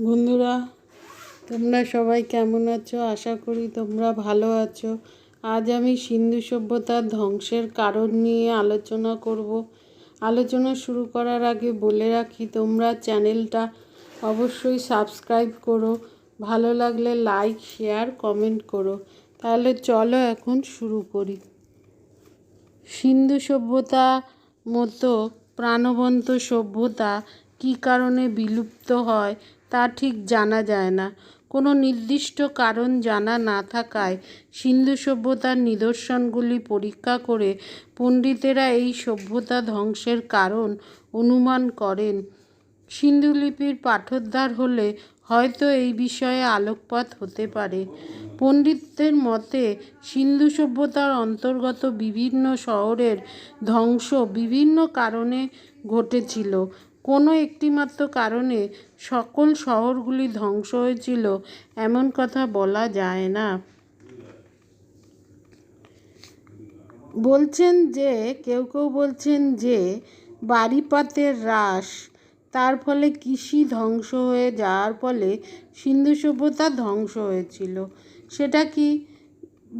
বন্ধুরা, তোমরা সবাই কেমন আছো? আশা করি তোমরা ভালো আছো। আজ আমি সিন্ধু সভ্যতার ধ্বংসের কারণ নিয়ে আলোচনা করব। আলোচনা শুরু করার আগে বলে রাখি, তোমরা চ্যানেলটা অবশ্যই সাবস্ক্রাইব করো, ভালো লাগলে লাইক, শেয়ার, কমেন্ট করো। তাহলে চলো এখন শুরু করি। সিন্ধু সভ্যতা মতো প্রাণবন্ত সভ্যতা কী কারণে বিলুপ্ত হয় তা ঠিক জানা যায় না। কোনো নির্দিষ্ট কারণ জানা না থাকায় সিন্ধু সভ্যতার নিদর্শনগুলি পরীক্ষা করে পণ্ডিতেরা এই সভ্যতা ধ্বংসের কারণ অনুমান করেন। সিন্ধু লিপির পাঠোদ্ধার হলে হয়তো এই বিষয়ে আলোকপাত হতে পারে। পণ্ডিতদের মতে সিন্ধু সভ্যতার অন্তর্গত বিভিন্ন শহরের ধ্বংস বিভিন্ন কারণে ঘটেছিল। কোনো একটিমাত্র কারণে সকল শহরগুলি ধ্বংস হয়েছিল এমন কথা বলা যায় না। কেউ কেউ বলছেন যে বাড়িপাতের হ্রাস, তার ফলে কৃষি ধ্বংস হয়ে যাওয়ার ফলে সিন্ধু সভ্যতা ধ্বংস হয়েছিল। সেটা কি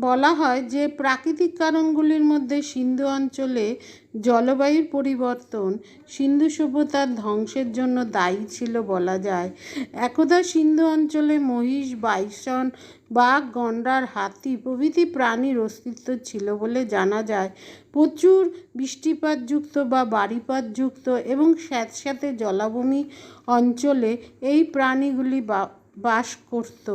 বলা হয় যে প্রাকৃতিক কারণগুলির মধ্যে সিন্ধু অঞ্চলে জলবায়ুর পরিবর্তন সিন্ধু সভ্যতার ধ্বংসের জন্য দায়ী ছিল বলা যায়। একদা সিন্ধু অঞ্চলে মহিষ, বাইসন, বাঘ, গন্ডার, হাতি প্রভৃতি প্রাণীর অস্তিত্ব ছিল বলে জানা যায়। প্রচুর বৃষ্টিপাতযুক্ত বা বাড়িপাতযুক্ত এবং স্যাঁতস্যাঁতে জলাভূমি অঞ্চলে এই প্রাণীগুলি বাস করত।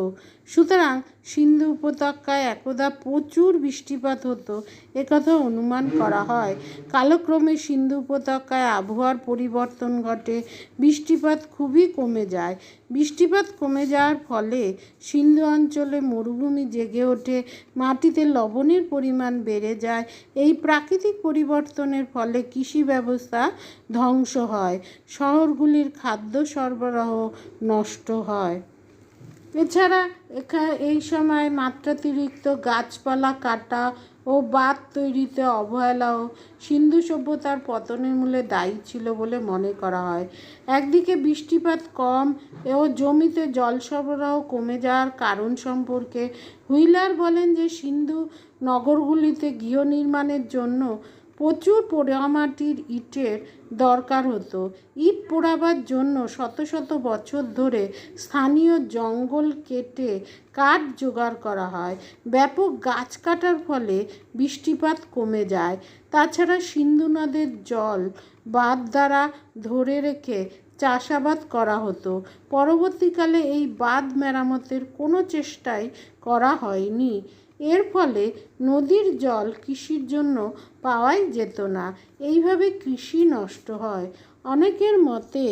সুতরাং সিন্ধু উপত্যকায় একদা প্রচুর বৃষ্টিপাত হতো একথা অনুমান করা হয়। কালক্রমে সিন্ধু উপত্যকায় আবহাওয়ার পরিবর্তন ঘটে, বৃষ্টিপাত খুবই কমে যায়। বৃষ্টিপাত কমে যাওয়ার ফলে সিন্ধু অঞ্চলে মরুভূমি জেগে ওঠে, মাটিতে লবণের পরিমাণ বেড়ে যায়। এই প্রাকৃতিক পরিবর্তনের ফলে কৃষি ব্যবস্থা ধ্বংস হয়, শহরগুলির খাদ্য সরবরাহ নষ্ট হয়। এছাড়া এই সময় মাত্রাতিরিক্ত গাছপালা কাটা ও বাঁধ তৈরিতে অবহেলাও সিন্ধু সভ্যতার পতনের মূলে দায়ী ছিল বলে মনে করা হয়। একদিকে বৃষ্টিপাত কম ও জমিতে জল সরবরাহ কমে যাওয়ার কারণ সম্পর্কে হুইলার বলেন যে সিন্ধু নগরগুলিতে গৃহ নির্মাণের জন্য প্রচুর পোড়ামাটির ইটের দরকার হতো। ইট পোড়াবার জন্য শত শত বছর ধরে স্থানীয় জঙ্গল কেটে কাঠ জোগাড় করা হয়। ব্যাপক গাছ কাটার ফলে বৃষ্টিপাত কমে যায়। তাছাড়া সিন্ধু নদের জল বাঁধ দ্বারা ধরে রেখে চাষাবাদ করা হতো। পরবর্তীকালে এই বাঁধ মেরামতের কোনো চেষ্টাই করা হয়নি। এর ফলে নদীর জল কৃষির জন্য পাওয়াই যেত না। এইভাবে কৃষি নষ্ট হয়। অনেকের মতে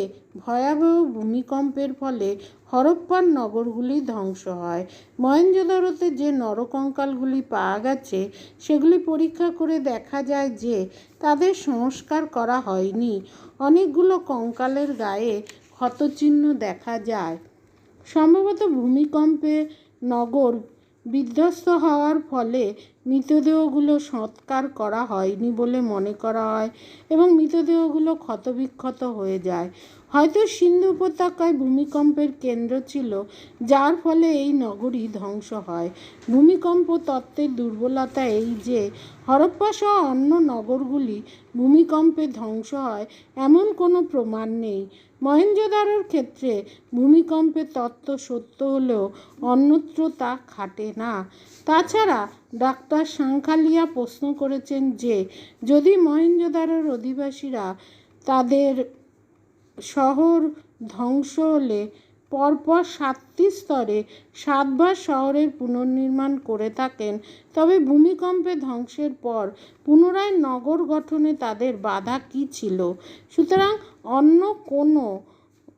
ভয়াবহ ভূমিকম্পের ফলে হরপ্পার নগরগুলি ধ্বংস হয়। মহেঞ্জোদারোতে যে নরকঙ্কালগুলি পাওয়া গেছে সেগুলি পরীক্ষা করে দেখা যায় যে তাদের সংস্কার করা হয়নি। অনেকগুলো কঙ্কালের গায়ে ক্ষতচিহ্ন দেখা যায়। সম্ভবত ভূমিকম্পে নগর বিধ্বস্ত হওয়ার ফলে মৃতদেহগুলো সৎকার করা হয়নি বলে মনে করা হয় এবং মৃতদেহগুলো ক্ষতবিক্ষত হয়ে যায়। হয়তো সিন্ধু উপত্যকায় ভূমিকম্পের কেন্দ্র ছিল, যার ফলে এই নগরী ধ্বংস হয়। ভূমিকম্প তত্ত্বের দুর্বলতা এই যে হরপ্পা সহ অন্য নগরগুলি ভূমিকম্পে ধ্বংস হয় এমন কোনো প্রমাণ নেই। মহেঞ্জোদারোর ক্ষেত্রে ভূমিকম্পের তত্ত্ব সত্য হলেও অন্যত্র তা খাটে না। তাছাড়া ডাক্তার সাংখালিয়া প্রশ্ন করেছেন যে যদি মহেঞ্জোদারোর অধিবাসীরা তাদের শহর ধ্বংস হলে পরপর 7টি স্তরে 7বার শহরের পুনর্নির্মাণ করে থাকেন, তবে ভূমিকম্পে ধ্বংসের পর পুনরায় নগর গঠনে তাদের বাধা কী ছিল? সুতরাং অন্য কোনো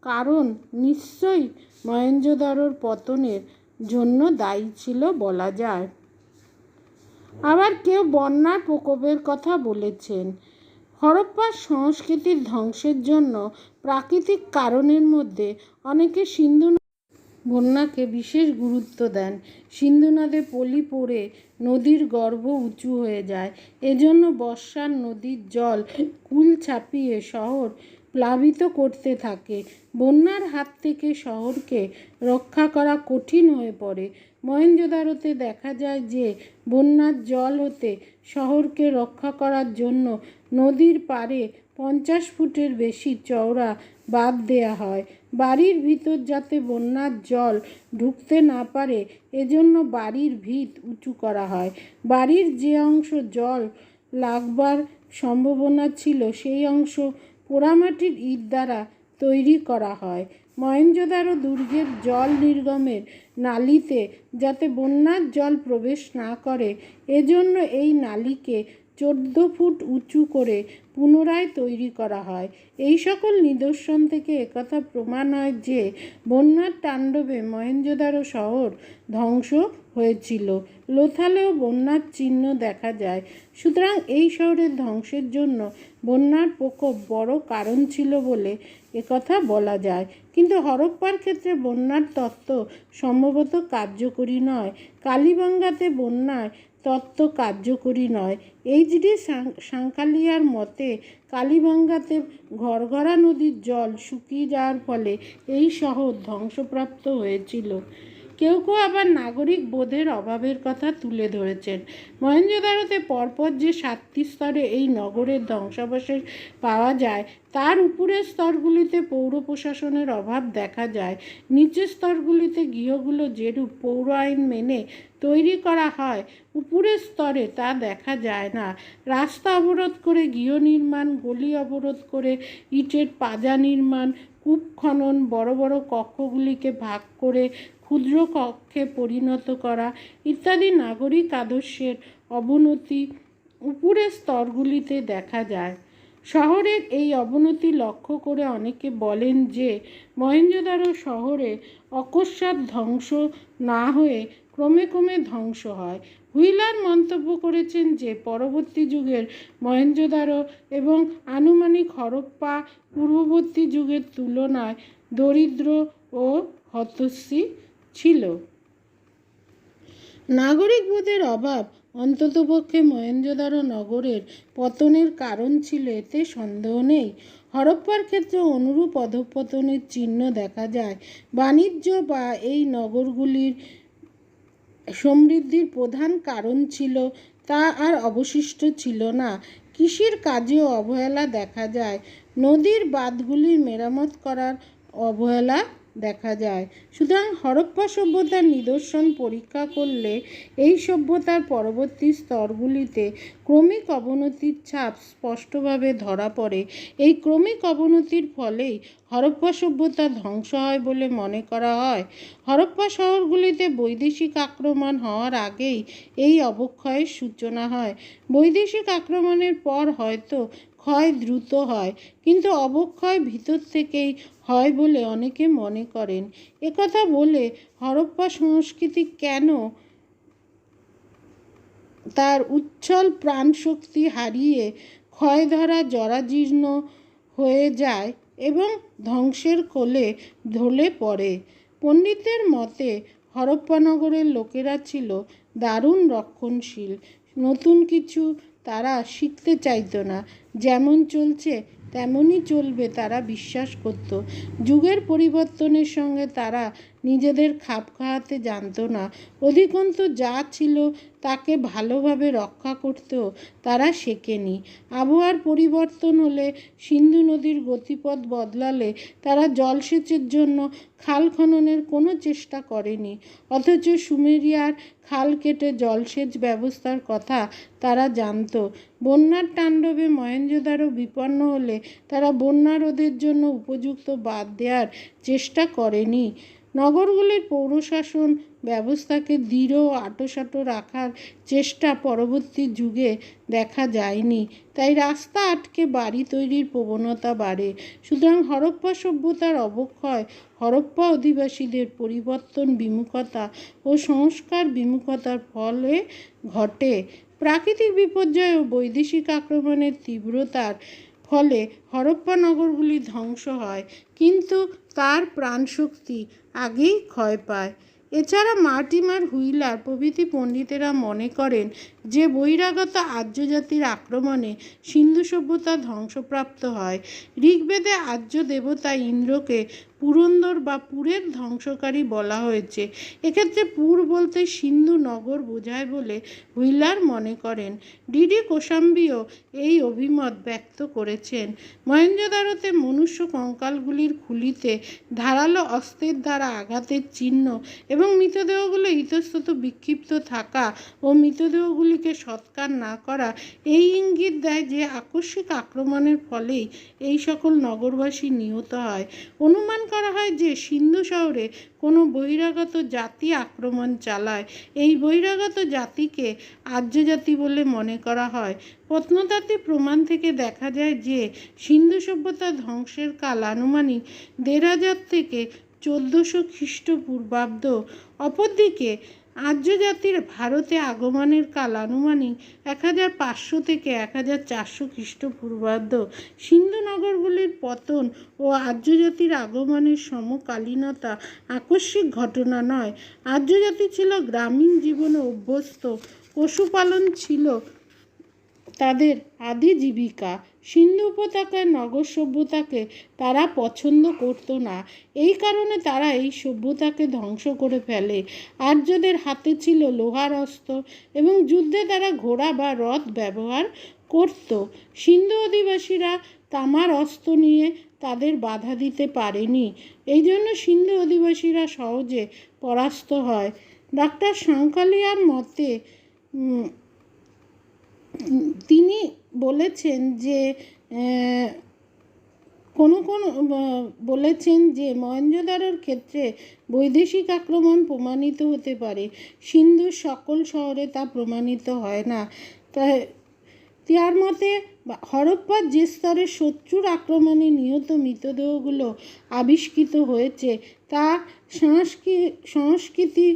কারণ নিশ্চয়ই মহেঞ্জোদারোর পতনের জন্য দায়ী ছিল বলা যায়। আবার কেউ বন্যার প্রকোপের কথা বলেছেন। হরপ্পার সংস্কৃতির ধ্বংসের জন্য প্রাকৃতিক কারণের মধ্যে অনেকে সিন্ধু বন্যাকে বিশেষ গুরুত্ব দেন। সিন্ধু নদে পলি পড়ে নদীর গর্ভ উঁচু হয়ে যায়। এজন্য বর্ষার নদীর জল কুল ছাপিয়ে শহর প্লাবিত করতে থাকে। বন্যার হাত থেকে শহরকে রক্ষা করা কঠিন হয়ে পড়ে। মহেঞ্জোদারোতে দেখা যায় যে বন্যার জল হতে শহরকে রক্ষা করার জন্য নদীর পাড়ে 50 ফুটের বেশি চওড়া বাঁধ দেয়া হয়। বাড়ির ভিতর যাতে বন্যার জল ঢুকতে না পারে এজন্য বাড়ির ভিত উঁচু করা হয়। বাড়ির যে অংশ জল লাগবার সম্ভাবনা ছিল সেই অংশ পোড়ামাটির ইট দ্বারা তৈরি করা হয়। মহেঞ্জোদারো দুর্গের জল নির্গমের নালীতে যাতে বন্যার জল প্রবেশ না করে এজন্য এই নালীকে 14 ফুট উঁচু করে পুনরায় তৈরি করা হয়। এই সকল নিদর্শন থেকে একথা প্রমাণ হয় যে বন্যার তাণ্ডবে মহেঞ্জোদারো শহর ধ্বংস হয়েছিল। লোথালেও বন্যার চিহ্ন দেখা যায়। সুতরাং এই শহরের ধ্বংসের জন্য বন্যার প্রকোপ বড় কারণ ছিল বলে একথা বলা যায়। কিন্তু হরপ্পার ক্ষেত্রে বন্যার তত্ত্ব সম্ভবত কার্যকরী নয়। কালীবাঙ্গাতে বন্যায় তত্ত্ব কার্যকরী নয়। এইচ.ডি. সাঙ্কালিয়ার মতে কালীবাঙ্গাতে ঘরঘরা নদীর জল শুকিয়ে যাওয়ার ফলে এই শহর ধ্বংসপ্রাপ্ত হয়েছিল। কেউ কেউ আবার নাগরিক বোধের অভাবের কথা তুলে ধরেছেন। মহেঞ্জোদারোতে পরপর যে 7টি স্তরে এই নগরের ধ্বংসাবশেষ পাওয়া যায় তার উপরের স্তরগুলিতে পৌর প্রশাসনের অভাব দেখা যায়। নিচের স্তরগুলিতে গৃহগুলো যেরূপ পৌর আইন মেনে তৈরি করা হয় উপরের স্তরে তা দেখা যায় না। রাস্তা অবরোধ করে গৃহ নির্মাণ, গলি অবরোধ করে ইটের পাজা নির্মাণ, কূপ খনন, বড় বড় কক্ষগুলিকে ভাগ করে ক্ষুদ্র কক্ষে পরিণত করা ইত্যাদি নাগরিক আদর্শের অবনতি উপরের স্তরগুলিতে দেখা যায়। শহরের এই অবনতি লক্ষ্য করে অনেকে বলেন যে মহেঞ্জোদারো শহরে অকস্মাৎ ধ্বংস না হয়ে ক্রমে ক্রমে ধ্বংস হয়। হুইলার মন্তব্য করেছেন যে পরবর্তী যুগের মহেঞ্জোদারো এবং আনুমানিক হরপ্পা পূর্ববর্তী যুগের তুলনায় দরিদ্র ও হতশ্রী ছিল। নাগরিক বোধের অভাব অন্ততপক্ষে মহেঞ্জোদারো নগরের পতনের কারণ ছিল এতে সন্দেহ নেই। হরপ্পার ক্ষেত্রে অনুরূপ অধঃপতনের চিহ্ন দেখা যায়। বাণিজ্য বা এই নগরগুলির সমৃদ্ধির প্রধান কারণ ছিল তা আর অবশিষ্ট ছিল না। কৃষির কাজেও অবহেলা দেখা যায়। নদীর বাঁধগুলির মেরামত করার অবহেলা দেখা যায়। সুতরাং হরপ্পা সভ্যতার নিদর্শন পরীক্ষা করলে এই সভ্যতার পরবর্তী স্তরগুলিতে ক্রমিক অবনতির ছাপ স্পষ্টভাবে ধরা পড়ে। এই ক্রমিক অবনতির ফলেই হরপ্পা সভ্যতা ধ্বংস হয় বলে মনে করা হয়। হরপ্পা শহরগুলিতে বৈদেশিক আক্রমণ হওয়ার আগেই এই অবক্ষয়ের সূচনা হয়। বৈদেশিক আক্রমণের পর হয়তো ক্ষয় দ্রুত হয়, কিন্তু অবক্ষয় ভিতর থেকেই হয় বলে অনেকে মনে করেন। একথা বলে হরপ্পা সংস্কৃতি কেন তার উচ্ছল প্রাণশক্তি হারিয়ে ক্ষয় ধরা জরাজীর্ণ হয়ে যায় এবং ধ্বংসের কোলে ঢলে পড়ে। পণ্ডিতদের মতে হরপ্পা নগরের লোকেরা ছিল দারুণ রক্ষণশীল। নতুন কিছু তারা শিখতে চাইতো না। যেমন চলছে তেমনই চলবে তারা বিশ্বাস করত। যুগের পরিবর্তনের সঙ্গে তারা নিজেদের খাপ খাওয়াতে জানত না। অধিকন্তু যা ছিল তাকে ভালোভাবে রক্ষা করতেও তারা শেখেনি। আবহাওয়ার পরিবর্তন হলে, সিন্ধু নদীর গতিপথ বদলালে তারা জলসেচের জন্য খাল খননের কোনো চেষ্টা করেনি। অথচ সুমেরিয়ার খাল কেটে জলসেচ ব্যবস্থার কথা তারা জানত। বন্যার তাণ্ডবে মহেঞ্জোদারো বিপন্ন হলে তারা বন্যা রোধের জন্য উপযুক্ত বাঁধ দেওয়ার চেষ্টা করেনি। নগরগুলির পৌরশাসন ব্যবস্থাকে দৃঢ় ও আঁটোসাঁটো রাখার চেষ্টা পরবর্তী যুগে দেখা যায়নি। তাই রাস্তা আটকে বাড়ি তৈরির প্রবণতা বাড়ে। সুতরাং হরপ্পা সভ্যতার অবক্ষয় হরপ্পা অধিবাসীদের পরিবর্তন বিমুখতা ও সংস্কার বিমুখতার ফলে ঘটে। প্রাকৃতিক বিপর্যয় ও বৈদেশিক আক্রমণের তীব্রতার ফলে হরপ্পা নগরগুলি ধ্বংস হয়, কিন্তু তার প্রাণশক্তি আগেই ক্ষয় পায়। এছাড়া মার্টিমার হুইলার প্রভৃতি পণ্ডিতেরা মনে করেন যে বহিরাগত আর্য জাতির আক্রমণে সিন্ধু সভ্যতা ধ্বংসপ্রাপ্ত হয়। ঋগ্বেদে আর্য দেবতা ইন্দ্রকে পুরন্দর বা পুরের ধ্বংসকারী বলা হয়েছে। এক্ষেত্রে পুর বলতে সিন্ধু নগর বোঝায় বলে হুইলার মনে করেন। ডিডি কোশাম্বীও এই অভিমত ব্যক্ত করেছেন। মহেঞ্জোদারোতে মনুষ্য কঙ্কালগুলির খুলিতে ধারালো অস্ত্রের দ্বারা আঘাতের চিহ্ন এবং মৃতদেহগুলো ইতস্তত বিক্ষিপ্ত থাকা ও মৃতদেহগুলিকে সৎকার না করা এই ইঙ্গিত দেয় যে আকস্মিক আক্রমণের ফলেই এই সকল নগরবাসী নিহত হয়। অনুমান করা হয় যে সিন্ধু শহরে কোনো বহিরাগত জাতি আক্রমণ চালায়। এই বহিরাগত জাতিকে আর্য জাতি বলে মনে করা হয়। প্রত্নতাত্ত্বিক প্রমাণ থেকে দেখা যায় যে সিন্ধু সভ্যতা ধ্বংসের কাল আনুমানিক ১৫০০ থেকে ১৪০০ খ্রিস্টপূর্বাব্দ। অপরদিকে আর্য জাতির ভারতে আগমনের কাল আনুমানিক ১৫০০ থেকে ১৪০০ খ্রিস্টপূর্বাব্দ। সিন্ধু নগরগুলির পতন ও আর্য জাতির আগমনের সমকালীনতা আকস্মিক ঘটনা নয়। আর্য জাতি ছিল গ্রামীণ জীবনে অভ্যস্ত, পশুপালন ছিল তাদের আদি জীবিকা। সিন্ধু উপত্যকার নগর সভ্যতাকে তারা পছন্দ করত না। এই কারণে তারা এই সভ্যতাকে ধ্বংস করে ফেলে। আর্যদের হাতে ছিল লোহার অস্ত্র এবং যুদ্ধে তারা ঘোড়া বা রথ ব্যবহার করত। সিন্ধু অধিবাসীরা তামার অস্ত্র নিয়ে তাদের বাধা দিতে পারেনি। এই জন্য সিন্ধু অধিবাসীরা সহজে পরাস্ত হয়। ডক্টর সাংকালিয়ার মতে তিনি বলেছেন যে বলেছেন যে মহেঞ্জোদারোর ক্ষেত্রে বৈদেশিক আক্রমণ প্রমাণিত হতে পারে, সিন্ধুর সকল শহরে তা প্রমাণিত হয় না। তার মতে হরপ্পার যে স্তরে শত্রুর আক্রমণে নিহত মৃতদেহগুলো আবিষ্কৃত হয়েছে তা সংস্কৃতি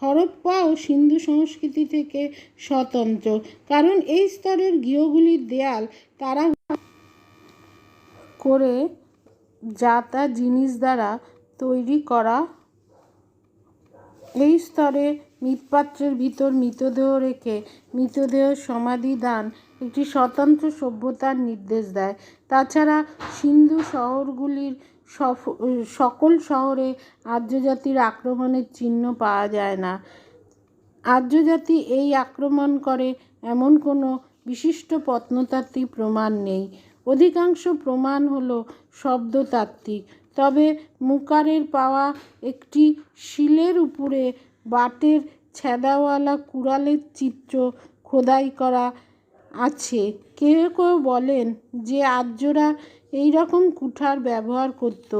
হরপ্পা ও সিন্ধু সংস্কৃতি থেকে স্বতন্ত্র, কারণ এই স্তরের গৃহগুলির দেয়াল তারা করে যা তা জিনিস দ্বারা তৈরি করা। এই স্তরে মৃৎপাত্রের ভিতর মৃতদেহ রেখে মৃতদেহ সমাধি দান একটি স্বতন্ত্র সভ্যতার নির্দেশ দেয়। তাছাড়া সিন্ধু শহরগুলির সকল শহরে আর্য জাতির আক্রমণের চিহ্ন পাওয়া যায় না। আর্য জাতি এই আক্রমণ করে এমন কোনো বিশিষ্ট প্রত্নতাত্ত্বিক প্রমাণ নেই। অধিকাংশ প্রমাণ হলো শব্দতাত্ত্বিক। তবে মুকারের পাওয়া একটি শিলের উপরে বাটের ছেদাওয়ালা কুড়ালের চিত্র খোদাই করা আছে। কেউ কেউ বলেন যে আর্যরা এই রকম কুঠার ব্যবহার করত,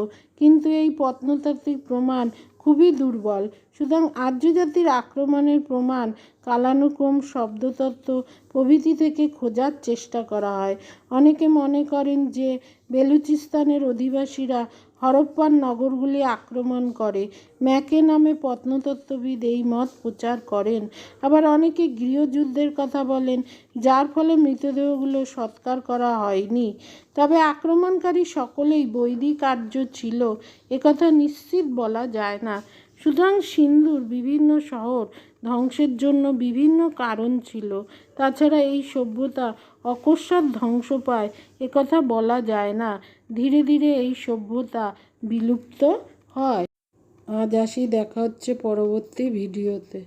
কিন্তু এই প্রত্নতাত্ত্বিক প্রমাণ খুবই দুর্বল। সুতরাং আর্য জাতির আক্রমণের প্রমাণ কালানুক্রম, শব্দতত্ত্ব প্রভৃতি থেকে খোঁজার চেষ্টা করা হয়। অনেকে মনে করেন যে বেলুচিস্তানের অধিবাসীরা হরপ্পার নগরগুলি আক্রমণ করে। ম্যাকে নামে প্রত্নতত্ত্ববিদ এই মত প্রচার করেন। আবার অনেকে গৃহযুদ্ধের কথা বলেন, যার ফলে মৃতদেহগুলো সৎকার করা হয়নি। তবে আক্রমণকারী সকলেই বৈদিক আর্য ছিল একথা নিশ্চিত বলা যায় না। সুতরাং সিন্ধুর বিভিন্ন শহর ধ্বংসের জন্য বিভিন্ন কারণ ছিল। তাছাড়া এই সভ্যতা অকস্মাৎ ধ্বংস পায় একথা বলা যায় না। ধীরে ধীরে এই সভ্যতা বিলুপ্ত হয়। আজ আসি, দেখা হচ্ছে পরবর্তী ভিডিওতে।